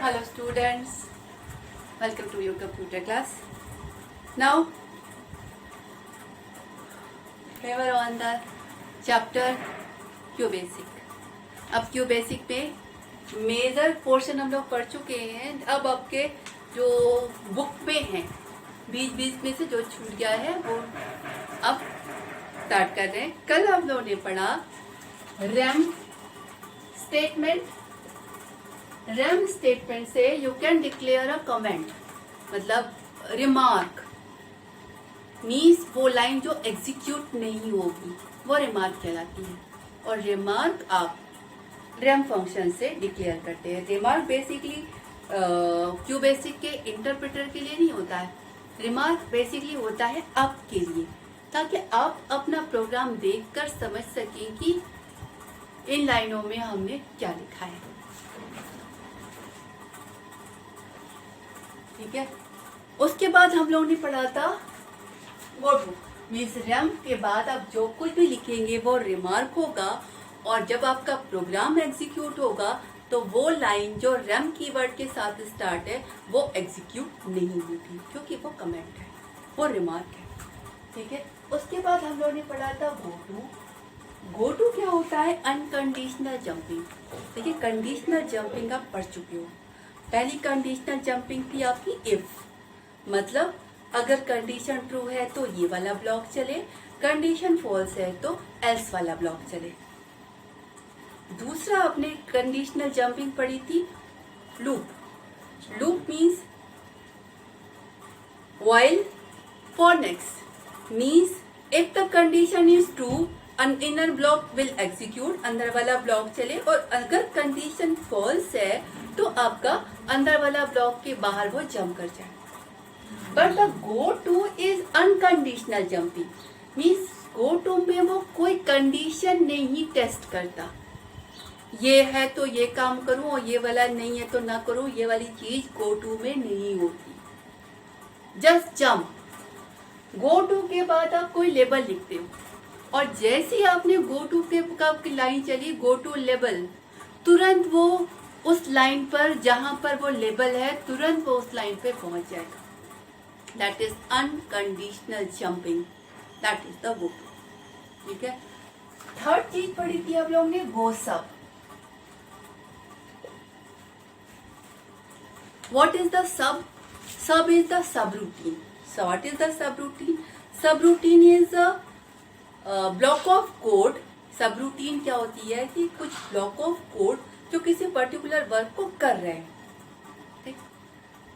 Hello students, welcome to your computer class. Now we were on the chapter QBasic. अब QBasic पे major portion हम लोग पढ़ चुके हैं. अब आपके जो बुक में हैं बीच बीच में से जो छूट गया है वो अब स्टार्ट कर रहे हैं. कल हम लोगों ने पढ़ा रैम स्टेटमेंट. रैम स्टेटमेंट से you can declare a comment, मतलब रिमार्क मीन्स वो लाइन जो एग्जीक्यूट नहीं होगी वो रिमार्क कहलाती है. और रिमार्क आप रैम फंक्शन से डिक्लेयर करते हैं. रिमार्क बेसिकली क्यूबेसिक के इंटरप्रेटर के लिए नहीं होता है. रिमार्क बेसिकली होता है आपके लिए, ताकि आप अपना प्रोग्राम देखकर समझ सकें कि इन लाइनों में हमने क्या लिखा है. ठीक है. उसके बाद हम लोगों ने पढ़ा था गो टू मीन्स रैम के बाद आप जो कुछ भी लिखेंगे वो रिमार्क होगा, और जब आपका प्रोग्राम एग्जीक्यूट होगा तो वो लाइन जो रैम कीवर्ड के साथ स्टार्ट है वो एग्जीक्यूट नहीं होगी, क्योंकि वो कमेंट है, वो रिमार्क है. ठीक है. उसके बाद हम लोगों ने पढ़ा था गो टू. गो टू क्या होता है? Unconditional jumping. देखिए, कंडीशनल जंपिंग आप पढ़ चुके हो. पहली कंडीशनल जंपिंग थी आपकी इफ, मतलब अगर कंडीशन ट्रू है तो ये वाला ब्लॉक चले, कंडीशन फॉल्स है तो एल्स वाला ब्लॉक चले. दूसरा आपने कंडीशनल जंपिंग पढ़ी थी loop. Loop means while for next means if the condition is true an inner block will execute, अंदर वाला ब्लॉक चले, और अगर कंडीशन फॉल्स है तो आपका अंदर वाला ब्लॉक के बाहर वो जंप कर जाए. But the go to is unconditional jumping means go to में वो कोई कंडीशन नहीं टेस्ट करता. ये है तो ये काम करूं और ये वाला नहीं है तो ना करूं, ये वाली चीज गो टू में नहीं होती. Just jump. गो टू के बाद आप कोई लेबल लिखते हो, और जैसे ही आपने गो टू के आपकी लाइन चली गो टू लेबल, तुरंत वो उस लाइन पर जहां पर वो लेबल है तुरंत वो उस लाइन पे पहुंच जाएगा. That is unconditional jumping. That is the go to. ठीक है. थर्ड चीज पढ़ी थी आप लोगों ने गो सब. What is the sub? Sub is the subroutine. So what is the subroutine? Subroutine is a block of code. Subroutine क्या होती है कि कुछ ब्लॉक ऑफ कोड जो किसी पर्टिकुलर वर्क को कर रहे हैं. ठीक.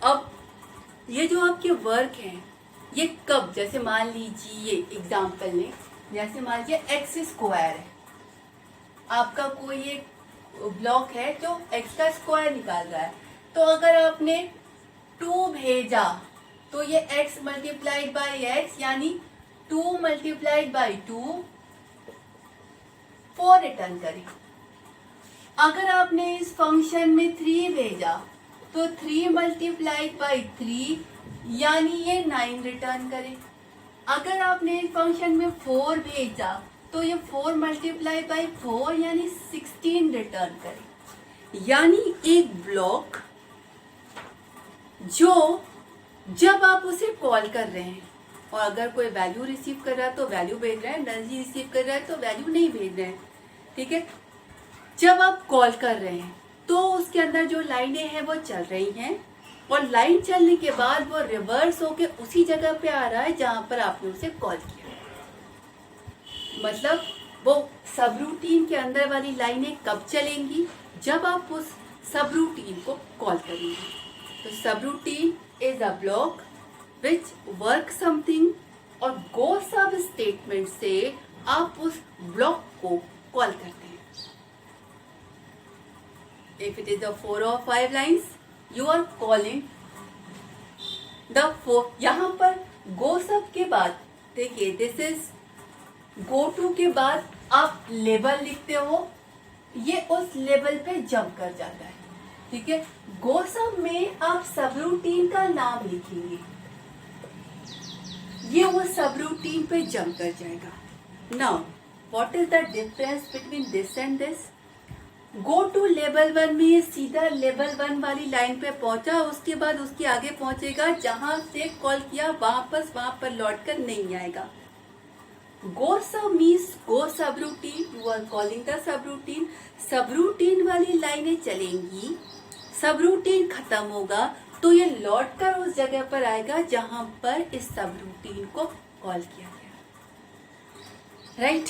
अब ये जो आपके वर्क हैं ये कब, जैसे मान लीजिए एग्जांपल लें, जैसे मान लीजिए एक्स स्क्वायर है, आपका कोई एक ब्लॉक है जो एक्स का स्क्वायर निकाल रहा है. तो अगर आपने 2 भेजा तो ये x मल्टीप्लाइड बाई एक्स यानी 2 मल्टीप्लाइड बाई 2 4 रिटर्न करें. अगर आपने इस फंक्शन में 3 भेजा तो 3 मल्टीप्लाइड बाई 3 यानी ये 9 रिटर्न करें. अगर आपने इस फंक्शन में 4 भेजा तो ये 4 मल्टीप्लाइड बाई 4 यानी 16 रिटर्न करें. यानी एक ब्लॉक जो जब आप उसे कॉल कर रहे हैं और अगर कोई वैल्यू रिसीव कर रहा है तो वैल्यू भेज रहा है, नहीं रिसीव कर रहा है तो वैल्यू नहीं भेज रहे हैं. ठीक है. जब आप कॉल कर रहे हैं तो उसके अंदर जो लाइनें हैं वो चल रही हैं, और लाइन चलने के बाद वो रिवर्स होके उसी जगह पे आ रहा है जहां पर आपने उसे कॉल किया. मतलब वो सब रूटीन के अंदर वाली लाइनें कब चलेंगी? जब आप उस सब रूटीन को कॉल करेंगे. तो सब routine is a block which work something, और गो सब स्टेटमेंट से आप उस ब्लॉक को कॉल करते हैं. If it is the 4 or 5 lines you are calling the 4. यहां पर गो सब के बाद देखिए दिस इज गो टू के बाद आप लेबल लिखते हो, ये उस लेबल पे जंप कर जाता है. ठीक है. गो सब में आप सब रूटीन का नाम लिखेंगे, ये वो सब रूटीन पे जंप कर जाएगा. Now what is the difference between this and this? Go to level 1 में ये सीधा लेवल 1 वाली लाइन पे पहुंचा, उसके बाद उसके आगे पहुंचेगा, जहां से कॉल किया वापस वहां पर लौट कर नहीं आएगा। गो सब means go subroutine, you are calling the subroutine. Subroutine वाली लाइनें चलेंगी, सब रूटीन खत्म होगा तो ये लौट कर उस जगह पर आएगा जहां पर इस सब रूटीन को कॉल किया गया, राइट।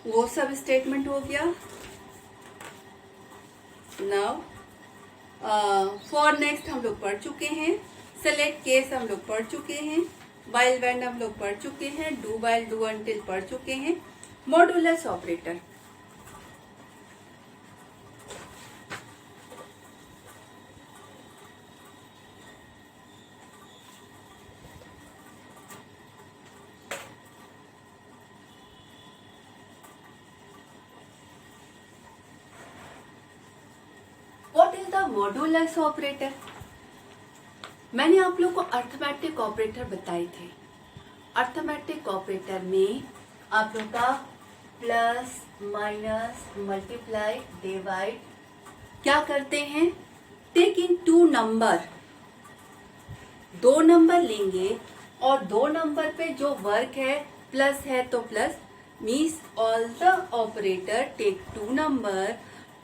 वो सब स्टेटमेंट हो गया। नाउ फॉर नेक्स्ट हम लोग पढ़ चुके हैं, सेलेक्ट केस हम लोग पढ़ चुके हैं, व्हाइल व्हेन हम लोग पढ़ चुके हैं, डू व्हाइल डू अनटिल पढ़ चुके हैं, modulus operator. What is the modulus operator? मैंने आप लोग को अर्थमेटिक ऑपरेटर बताए थे। अर्थमेटिक ऑपरेटर में आप लोग का प्लस, माइनस, मल्टीप्लाई, डिवाइड क्या करते हैं, टेकिंग टू नंबर, दो नंबर लेंगे और दो नंबर पे जो वर्क है प्लस है तो plus, means all the operator take two number,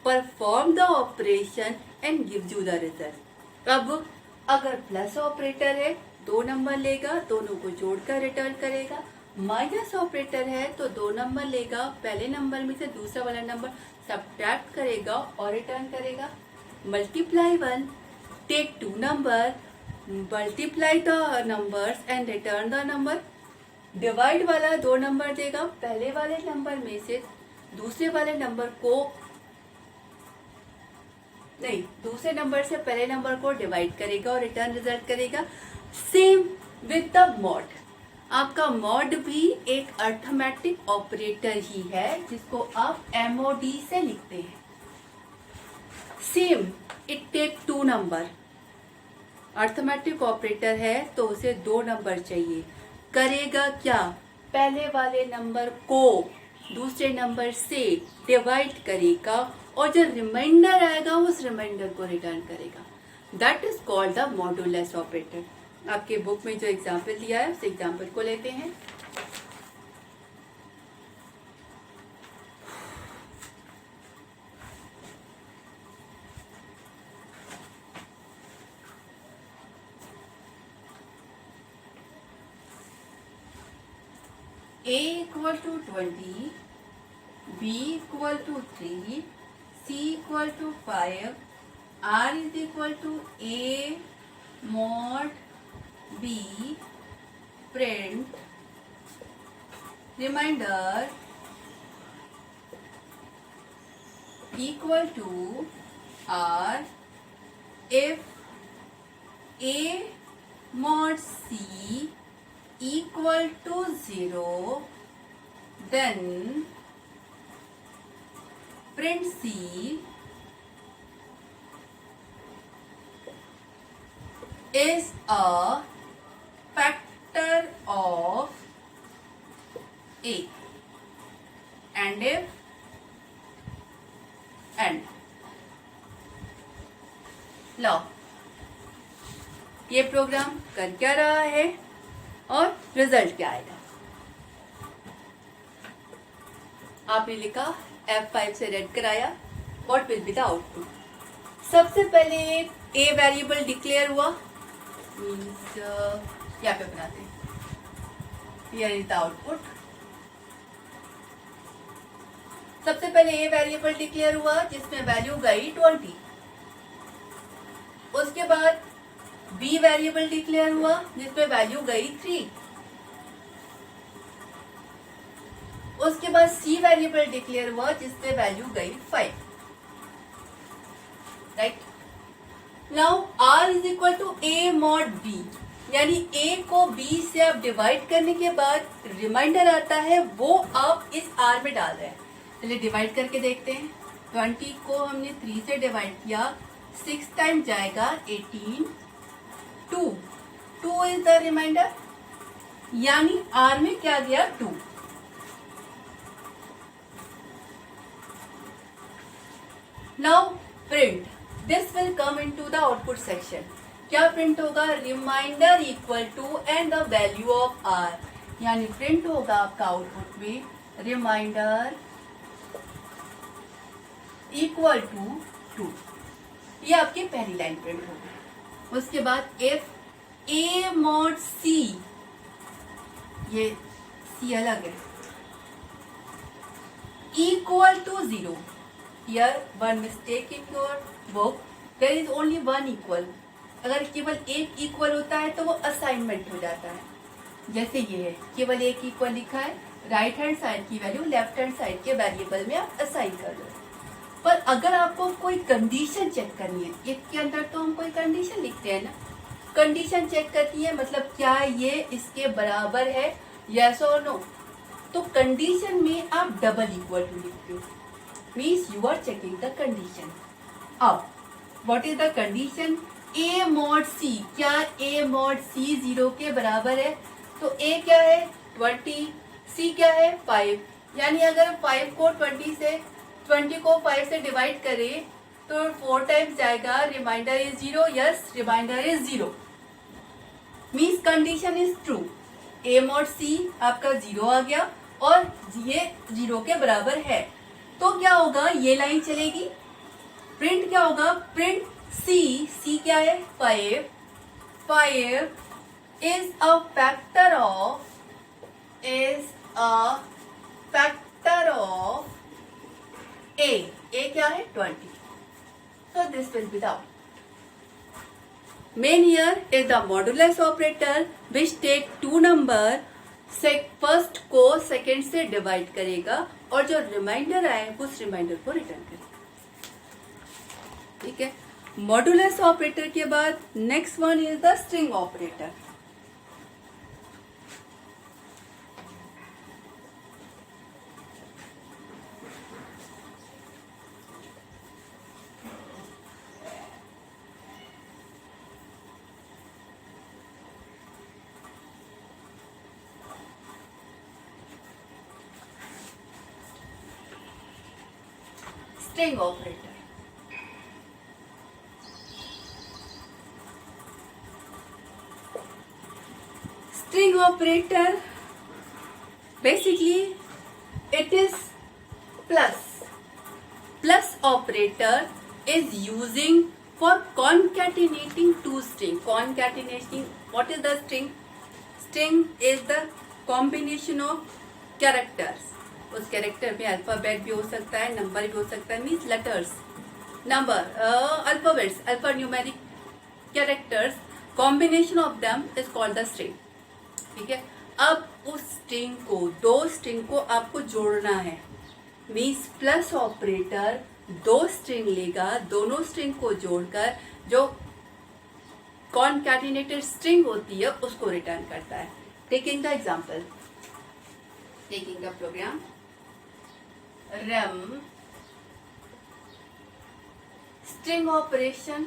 perform the operation and give you the result. अब अगर प्लस ऑपरेटर है दो नंबर लेगा, दोनों को जोड़कर रिटर्न करेगा। माइनस ऑपरेटर है तो दो नंबर लेगा, पहले नंबर में से दूसरा वाला नंबर सब्ट्रैक्ट करेगा और रिटर्न करेगा। Multiply one, take two number, multiply the numbers and return the number. Divide वाला दो नंबर देगा, पहले वाले नंबर में से दूसरे वाले नंबर को नहीं, दूसरे नंबर से पहले नंबर को डिवाइड करेगा और रिटर्न रिजल्ट करेगा। सेम विद द मॉड, आपका मॉड भी एक अर्थमेटिक ऑपरेटर ही है जिसको आप MOD से लिखते हैं। Same, it take two number, arithmetic operator है तो उसे दो नंबर चाहिए। करेगा क्या, पहले वाले नंबर को दूसरे नंबर से डिवाइड करेगा और जो रिमाइंडर आएगा उस रिमाइंडर को रिटर्न करेगा। That is called the modulus operator. आपके बुक में जो एग्जाम्पल दिया है उस एग्जाम्पल को लेते हैं। A equal to 20, B equal to 3, C equal to 5, R is equal to A mod B, print, remainder equal to R if A mod C equal to 0, then print C is a factor of A, and if and लो, ये programme कर क्या रहा है और result क्या आएगा। आपने लिखा F5 से रेड कराया, what will be the output. सबसे पहले A वेरिएबल डिक्लेयर हुआ, मीन्स यहाँ पे बनाते हैं, हियर इज द आउटपुट। सबसे पहले A वेरिएबल डिक्लेयर हुआ जिसमें वैल्यू गई 20। उसके बाद B वेरिएबल डिक्लेयर हुआ जिसमें वैल्यू गई 3। उसके बाद C वेरिएबल डिक्लेयर हुआ जिसमें वैल्यू गई 5, right. Now R is equal to A mod B, यानी A को B से आप डिवाइड करने के बाद रिमाइंडर आता है वो आप इस R में डाल रहे हैं। चलिए डिवाइड करके देखते हैं। 20 को हमने 3 से डिवाइड किया, 6 टाइम जाएगा 18, 2 इज द रिमाइंडर, यानी R में क्या गया 2। Now print this will come into the output section. क्या प्रिंट होगा? Reminder equal to and the value of R. यानी प्रिंट होगा आपका आउटपुट में रिमाइंडर इक्वल टू 2. ये आपकी पहली लाइन प्रिंट होगी. उसके बाद इफ ए मॉड सी, ये सी अलग है, equal to 0. Here one mistake in your book, there is only one equal. अगर केवल एक इक्वल होता है तो वो असाइनमेंट हो जाता है. जैसे ये है, केवल एक इक्वल लिखा है, राइट हैंड साइड की वैल्यू लेफ्ट हैंड साइड के वेरिएबल में आप असाइन कर दो. पर अगर आपको कोई कंडीशन चेक करनी है, इसके अंदर तो हम कोई कंडीशन लिखते हैं ना, कंडीशन चेक करती है मतलब क्या ये इसके बराबर है, यस और नो. तो कंडीशन में आप डबल इक्वल टू लिखते हो, means you are checking the condition. अब what is the condition? A mod c. क्या ए मॉड सी 0 के बराबर है? तो ए क्या है? 20. सी क्या है? 5. यानी अगर 5 को 20 से 20 को 5 से डिवाइड करें तो 4 टाइम्स जाएगा. Reminder is 0. Yes, reminder is 0. Means condition is true. A mod C आपका 0 आ गया और ये 0 के बराबर है. तो क्या होगा? ये लाइन चलेगी. प्रिंट क्या होगा? प्रिंट सी. सी क्या है? 5. 5 is a factor of a. a क्या है? 20. So this will be the output. Main here is the modulus operator which take two number, first को सेकेंड से डिवाइड करेगा और जो रिमाइंडर आए उस रिमाइंडर को रिटर्न करेगा. ठीक है. मॉडुलस ऑपरेटर के बाद next one is the string operator. String operator. String operator basically it is plus. Plus operator is using for concatenating two string. Concatenating, what is the string? String is the combination of characters. उस character में alphabet भी हो सकता है, number भी हो सकता है, means letters, number, alphabets, alphanumeric characters, combination of them is called the string. ठीक है. अब उस स्ट्रिंग को, दो स्ट्रिंग को आपको जोड़ना है, मीन्स प्लस ऑपरेटर दो स्ट्रिंग लेगा, दोनों स्ट्रिंग को जोड़कर जो कॉनकैटिनेटेड स्ट्रिंग होती है उसको रिटर्न करता है. Taking the example, taking the program rem string operation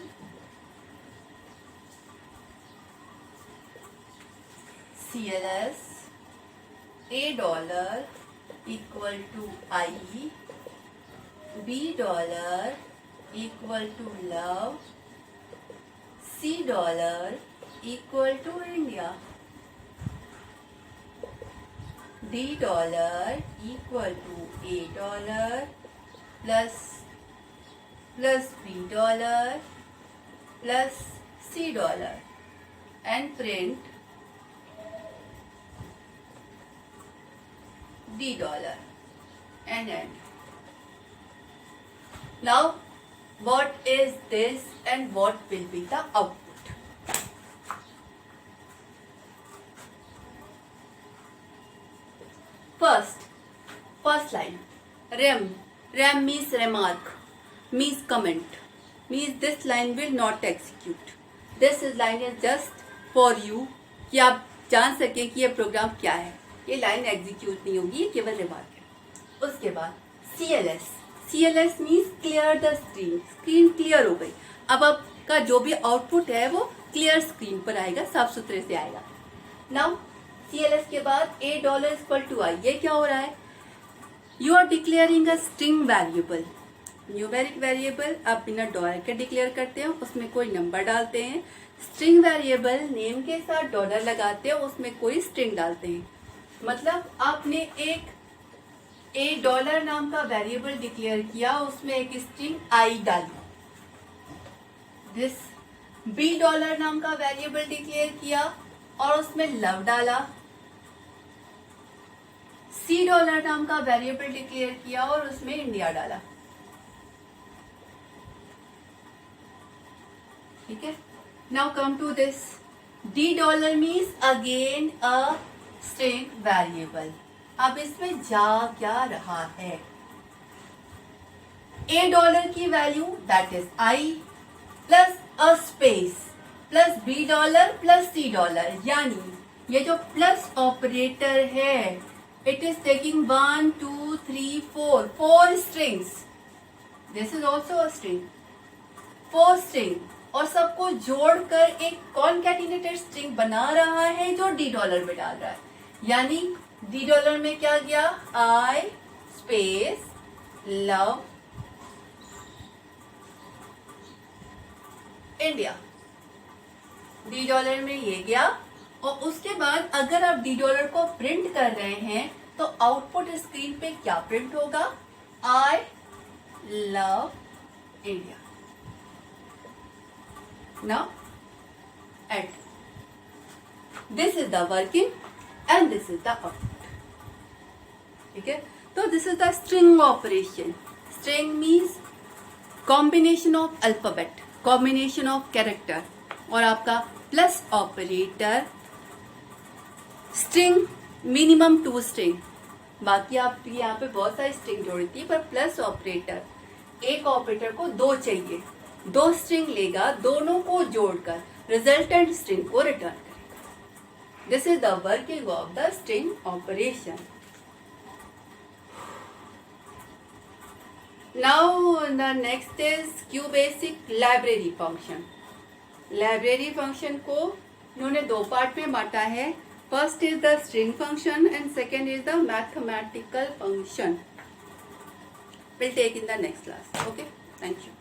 CLS $a equal to I, $b equal to love, $c equal to India, $d equal to $a plus $b plus $c and print $d and end. Now what is this and what will be the output? First line, rem means remark, means comment, means this line will not execute. This line is just for you कि आप जान सकें कि ये programme क्या है. ये line execute नहीं होगी, ये केवल रिमार्क है. उसके बाद CLS means clear the screen. Screen clear हो गई. अब आपका जो भी आउटपुट है वो क्लियर स्क्रीन पर आएगा, साफ सुथरे से आएगा. नाउ CLS के बाद $a इक्वल टू I. ये क्या हो रहा है? You are declaring a string variable. Numeric variable आप बिना डॉलर के डिक्लेयर करते हैं, उसमें कोई नंबर डालते हैं। स्ट्रिंग वेरिएबल नेम के साथ डॉलर लगाते हैं, उसमें कोई स्ट्रिंग डालते हैं। मतलब आपने एक $, नाम का वेरिएबल डिक्लेयर किया, उसमें एक स्ट्रिंग आई डाली। दिस $, नाम का वेरिएबल डिक्लेयर किया और उसमें लव डाला। $, नाम का वेरिएबल डिक्लेयर किया और उसमें इंडिया डाला। ठीक है, now come to this $, means again a string variable. अब इसमें जा क्या रहा है, $, की value that is I plus a space plus $, plus $, यानी ये जो प्लस ऑपरेटर है it is taking 1 2 3 4 strings. This is also a string, 4 string, और सबको जोड़कर एक कॉनकैटिनेटेड स्ट्रिंग बना रहा है जो $, में डाल रहा है। यानी $, में क्या गया, आई स्पेस लव इंडिया, $, में ये गया। और उसके बाद अगर आप $, को प्रिंट कर रहे हैं तो आउटपुट स्क्रीन पे क्या प्रिंट होगा, I love India. Now at this is the working and this is the output. ठीक है, तो this is the string operation. String means combination of alphabet, combination of character, और आपका plus operator string minimum 2 string. बाकी आप यहाँ पे बहुत सारी स्ट्रिंग जोड़ती है, पर प्लस ऑपरेटर एक ऑपरेटर को 2 चाहिए, 2 स्ट्रिंग लेगा, दोनों को जोड़कर रिजल्टेंट स्ट्रिंग को रिटर्न करेगा। This is the working of the string operation. Now the next is QBasic library function. Library function को इन्होंने 2 पार्ट में बांटा है। First is the string function and second is the mathematical function. Will take in the next class. Okay, thank you.